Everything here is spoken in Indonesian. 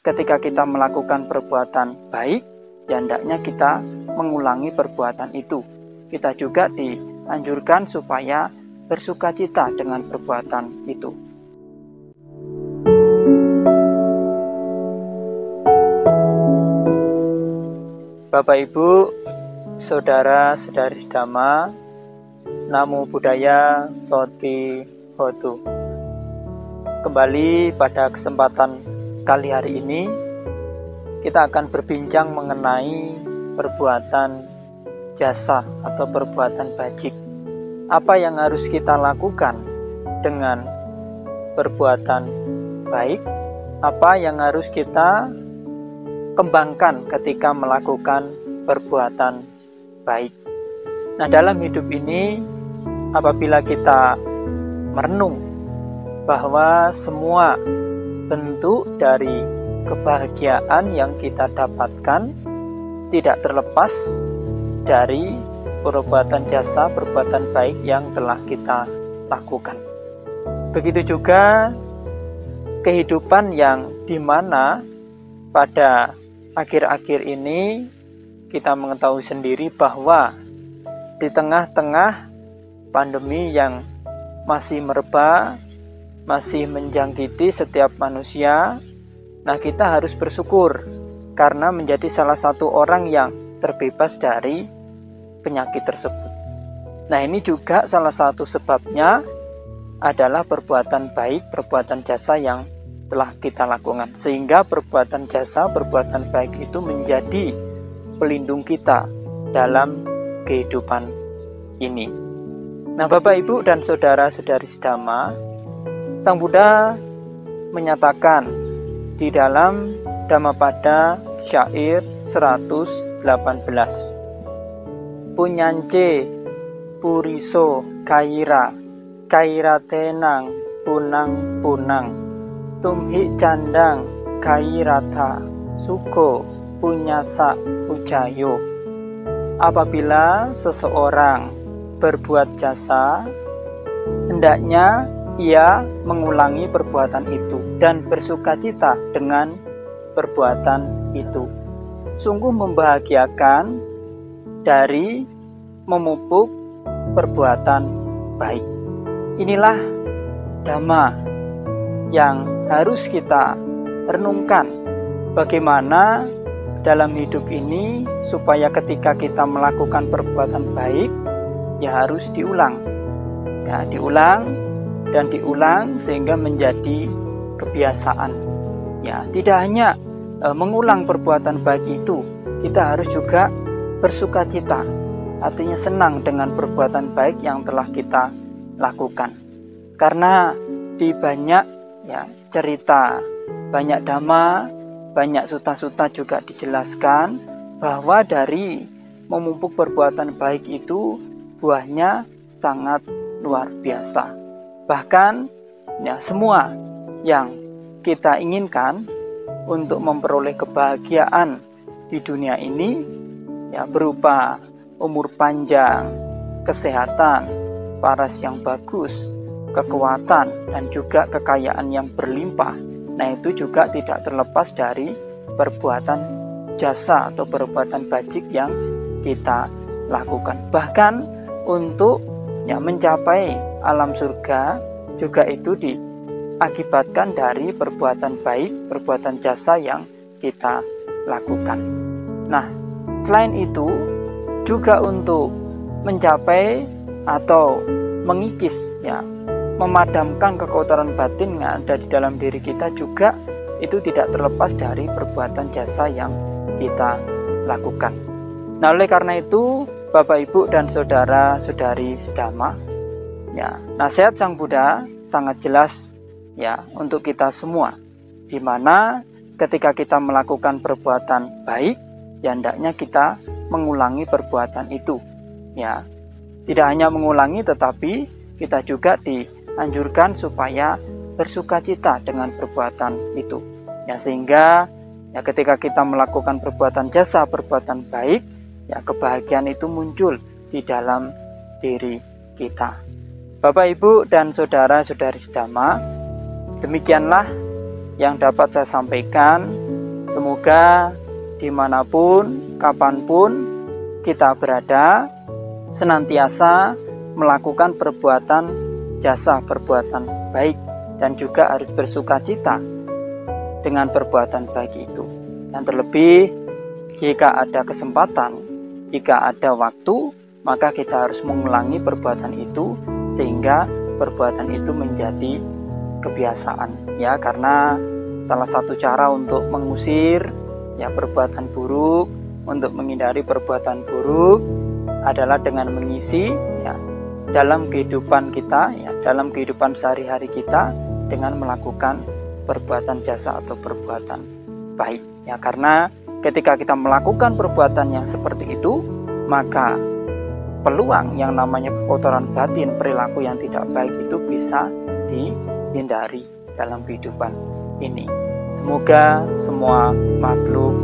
ketika kita melakukan perbuatan baik, ya hendaknya kita mengulangi perbuatan itu. Kita juga dianjurkan supaya bersukacita dengan perbuatan itu. Bapak Ibu, saudara-saudari Dhamma, Namo Buddhaya Soti Hotu. Kembali pada kesempatan kali hari ini, kita akan berbincang mengenai perbuatan jasa atau perbuatan bajik. Apa yang harus kita lakukan dengan perbuatan baik? Apa yang harus kita kembangkan ketika melakukan perbuatan baik? Nah, dalam hidup ini, apabila kita merenung bahwa semua bentuk dari kebahagiaan yang kita dapatkan tidak terlepas dari perbuatan jasa, perbuatan baik yang telah kita lakukan. Begitu juga kehidupan yang dimana pada akhir-akhir ini kita mengetahui sendiri bahwa di tengah-tengah pandemi yang masih merebak, masih menjangkiti setiap manusia, nah kita harus bersyukur karena menjadi salah satu orang yang terbebas dari penyakit tersebut. Nah, ini juga salah satu sebabnya adalah perbuatan baik, perbuatan jasa yang telah kita lakukan. Sehingga perbuatan jasa, perbuatan baik itu menjadi pelindung kita dalam kehidupan ini. Nah, Bapak, Ibu, dan saudara-saudari Dhamma, Sang Buddha menyatakan di dalam Dhammapada syair 118, Punyance puriso kaira tenang punang tumhi candang kairata suko punyasa ucayo. Apabila seseorang berbuat jasa, hendaknya ia mengulangi perbuatan itu dan bersukacita dengan perbuatan itu. Sungguh membahagiakan dari memupuk perbuatan baik. Inilah Dhamma yang harus kita renungkan, bagaimana dalam hidup ini supaya ketika kita melakukan perbuatan baik, ya harus diulang. Ya, diulang dan diulang sehingga menjadi kebiasaan. Ya, tidak hanya mengulang perbuatan baik itu, kita harus juga bersukacita, artinya senang dengan perbuatan baik yang telah kita lakukan. Karena di banyak cerita, banyak dhamma, banyak sutta-sutta juga dijelaskan bahwa dari memupuk perbuatan baik itu buahnya sangat luar biasa. Bahkan semua yang kita inginkan untuk memperoleh kebahagiaan di dunia ini, berupa umur panjang, kesehatan, paras yang bagus, kekuatan, dan juga kekayaan yang berlimpah. Nah, itu juga tidak terlepas dari perbuatan jasa atau perbuatan bajik yang kita lakukan. Bahkan untuk mencapai alam surga juga itu diakibatkan dari perbuatan baik, perbuatan jasa yang kita lakukan. Nah, selain itu juga untuk mencapai atau mengikis, memadamkan kekotoran batin yang ada di dalam diri kita juga itu tidak terlepas dari perbuatan jasa yang kita lakukan. Nah, oleh karena itu, Bapak, Ibu, dan saudara-saudari Dhamma, nasihat Sang Buddha sangat jelas untuk kita semua, di mana ketika kita melakukan perbuatan baik, hendaknya kita mengulangi perbuatan itu. Tidak hanya mengulangi, tetapi kita juga dianjurkan supaya bersukacita dengan perbuatan itu. Sehingga ketika kita melakukan perbuatan jasa, perbuatan baik, kebahagiaan itu muncul di dalam diri kita. Bapak, Ibu, dan saudara-saudari Dhamma, demikianlah yang dapat saya sampaikan Semoga dimanapun, kapanpun kita berada, senantiasa melakukan perbuatan jasa, perbuatan baik, dan juga harus bersukacita dengan perbuatan baik itu. Dan terlebih, jika ada kesempatan, jika ada waktu, maka kita harus mengulangi perbuatan itu sehingga perbuatan itu menjadi kebiasaan, ya, karena salah satu cara untuk mengusir ya perbuatan buruk, untuk menghindari perbuatan buruk adalah dengan mengisi ya dalam kehidupan kita, ya dalam kehidupan sehari-hari kita dengan melakukan perbuatan jasa atau perbuatan baik, ya, karena ketika kita melakukan perbuatan yang seperti itu, maka peluang yang namanya kotoran batin, perilaku yang tidak baik itu bisa dihindari dalam kehidupan ini. Semoga semua makhluk